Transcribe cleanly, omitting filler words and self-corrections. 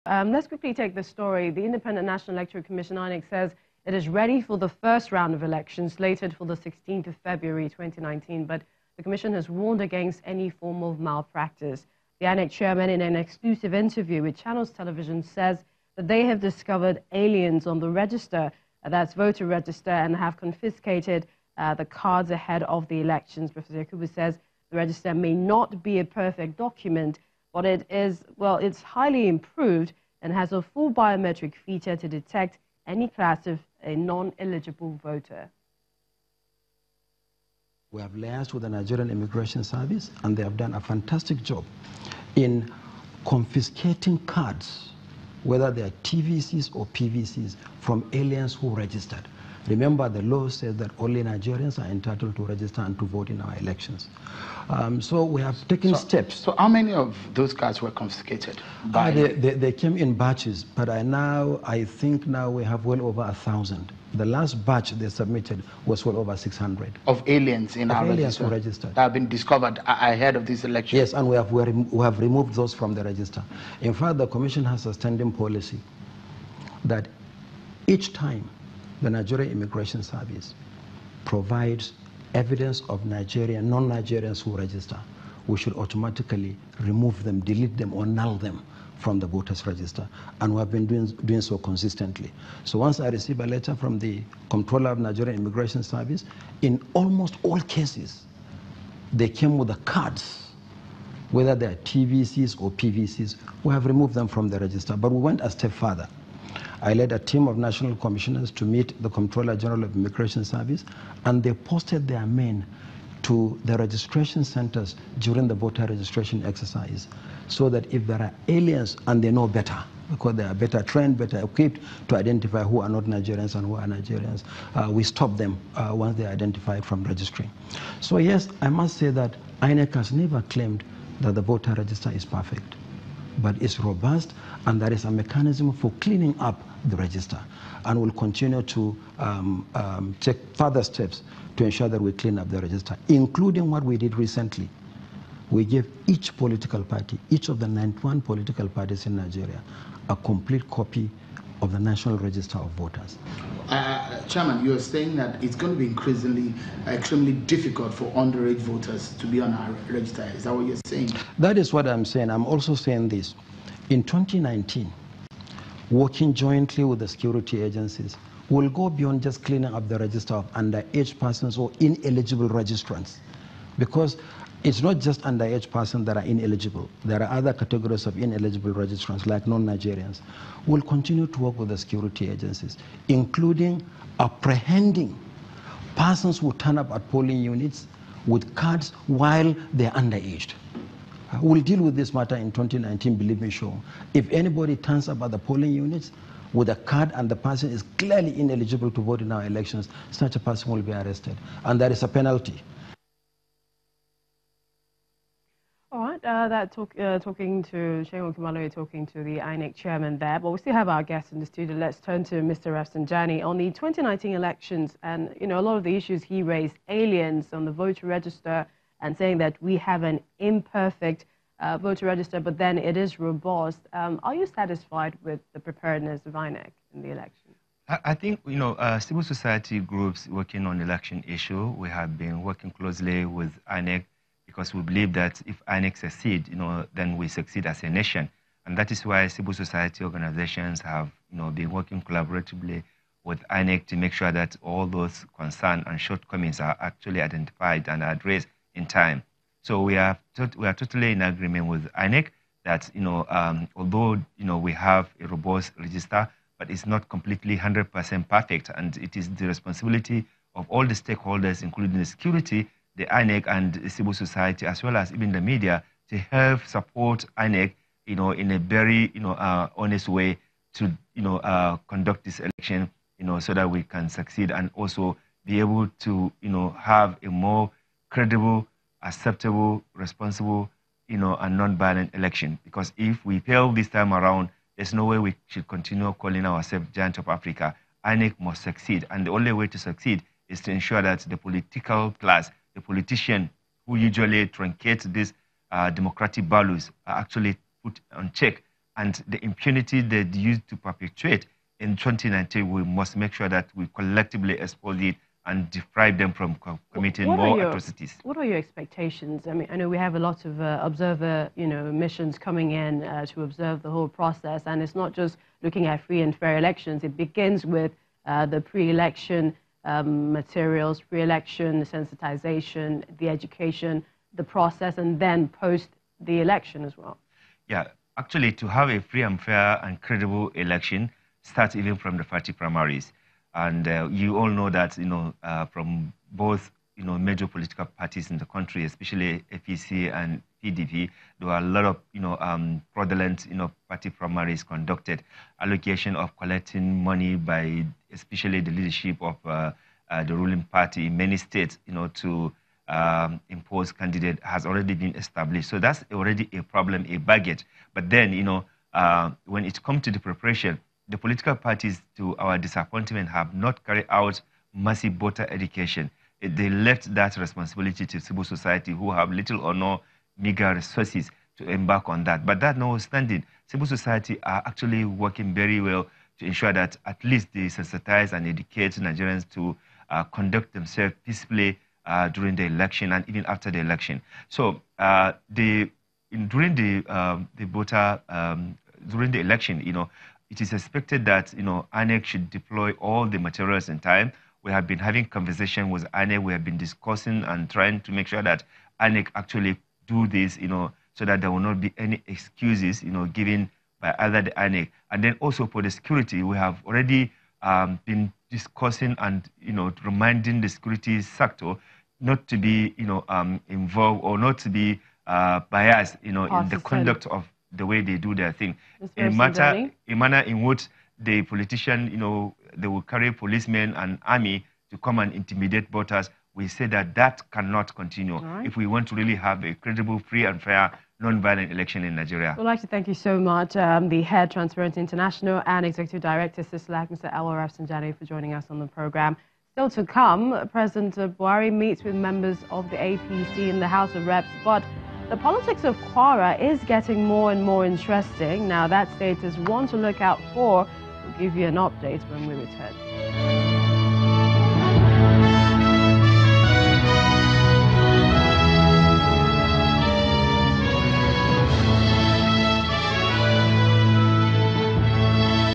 Let's quickly take the story. The Independent National Electoral Commission, INEC, says it is ready for the first round of elections slated for the 16th of February 2019, but the Commission has warned against any form of malpractice. The INEC chairman, in an exclusive interview with Channels Television, says that they have discovered aliens on the register, that's voter register, and have confiscated the cards ahead of the elections. Professor Yakubu says the register may not be a perfect document, but it is, well, it's highly improved and has a full biometric feature to detect any class of a non-eligible voter. We have liaised with the Nigerian Immigration Service, and they have done a fantastic job in confiscating cards, whether they are TVCs or PVCs, from aliens who registered. Remember, the law says that only Nigerians are entitled to register and to vote in our elections. So we have taken steps. So how many of those cards were confiscated? They came in batches, but I think now we have well over 1,000. The last batch they submitted was well over 600. Of aliens in our register? Who registered. That have been discovered ahead of this election? Yes, and we have removed those from the register. In fact, the Commission has a standing policy that each time the Nigerian Immigration Service provides evidence of non-Nigerians who register, we should automatically remove them, delete them, or null them from the voters register. And we have been doing so consistently. So once I receive a letter from the Comptroller of Nigerian Immigration Service, in almost all cases, they came with the cards, whether they are TVCs or PVCs. We have removed them from the register, but we went a step further. I led a team of national commissioners to meet the Comptroller General of Immigration Service, and they posted their men to the registration centers during the voter registration exercise, so that if there are aliens, and they know better, because they are better trained, better equipped to identify who are not Nigerians and who are Nigerians, we stop them once they are identified from registering. So yes, I must say that INEC has never claimed that the voter register is perfect, but it's robust, and there is a mechanism for cleaning up the register, and we'll continue to take further steps to ensure that we clean up the register, including what we did recently. We gave each political party, each of the 91 political parties in Nigeria, a complete copy of the National Register of Voters. Chairman, you're saying that it's going to be extremely difficult for underage voters to be on our register. Is that what you're saying? That is what I'm saying. I'm also saying this. In 2019, working jointly with the security agencies, we'll go beyond just cleaning up the register of underage persons or ineligible registrants, because it's not just underage persons that are ineligible. There are other categories of ineligible registrants, like non-Nigerians. We'll continue to work with the security agencies, including apprehending persons who turn up at polling units with cards while they're underaged. We'll deal with this matter in 2019, believe me, sure. If anybody turns up at the polling units with a card and the person is clearly ineligible to vote in our elections, such a person will be arrested, and there is a penalty. All right, talking to Shehu Kimalo, talking to the INEC chairman there, but we still have our guests in the studio. Let's turn to Mr. Rafsanjani on the 2019 elections, and a lot of the issues he raised, aliens on the voter register, and saying that we have an imperfect voter register, but then it is robust. Are you satisfied with the preparedness of INEC in the election? I think, civil society groups working on election issue, we have been working closely with INEC, because we believe that if INEC succeed, then we succeed as a nation. And that is why civil society organizations have, been working collaboratively with INEC to make sure that all those concerns and shortcomings are actually identified and addressed in time. So we are totally in agreement with INEC that, although, we have a robust register, but it's not completely 100% perfect. And it is the responsibility of all the stakeholders, including the security, the INEC and the civil society, as well as even the media, to help support INEC, in a very, honest way to, conduct this election, so that we can succeed and also be able to, have a more credible, acceptable, responsible, and non-violent election. Because if we fail this time around, there's no way we should continue calling ourselves giant of Africa. INEC must succeed, and the only way to succeed is to ensure that the political class, the politician who usually truncate these democratic values, are actually put on check and the impunity they used to perpetuate in 2019, we must make sure that we collectively expose it and deprive them from committing more atrocities. What are your expectations? I mean, I know we have a lot of observer, missions coming in to observe the whole process, and it's not just looking at free and fair elections. It begins with the pre-election materials, pre-election sensitization, the education, the process, and then post the election as well. Yeah, actually, to have a free and fair and credible election starts even from the party primaries. And you all know that, from both, major political parties in the country, especially APC and PDP, there were a lot of, fraudulent, party primaries conducted, allocation of collecting money by especially the leadership of the ruling party in many states, to impose candidate has already been established. So that's already a problem, a baggage. But then, when it comes to the preparation, the political parties, to our disappointment, have not carried out massive voter education. They left that responsibility to civil society, who have little or no meager resources to embark on that. But that notwithstanding, civil society are actually working very well to ensure that at least they sensitize and educate Nigerians to conduct themselves peacefully during the election and even after the election. So during the election, it is expected that, INEC should deploy all the materials in time. We have been having conversation with INEC. We have been discussing and trying to make sure that INEC actually do this, so that there will not be any excuses, given by either the INEC. And then also for the security, we have already been discussing and, reminding the security sector not to be, involved or not to be biased, in the conduct of the way they do their thing. In a manner in which the politician, they will carry policemen and army to come and intimidate voters, we say that that cannot continue if we want to really have a credible, free and fair, non-violent election in Nigeria. We'd like to thank you so much, the head, Transparency International, and Executive Director, CISLAC, Mr. Elwa Rafsanjani, for joining us on the program. Still to come, President Buhari meets with members of the APC in the House of Reps, but the politics of Kwara is getting more and more interesting. Now, that state is one to look out for. We'll give you an update when we return.